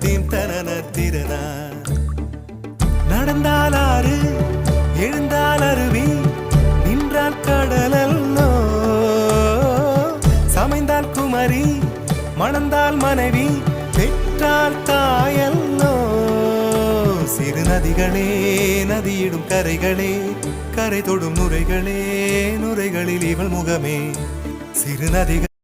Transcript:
theme தனன திறனா நடந்தால் ஆறு எழுந்தால் அருவி நின்றால் கடலல்லோ சமைந்தால் குமரி மணந்தால் மனைவி பெற்றால் தாயல்லோ சிறு நதிகளே நதியிடும் கரைகளே கரை தொடும் நுரைகளே நுரைகளில் இவள் முகமே சிறு நதிகள்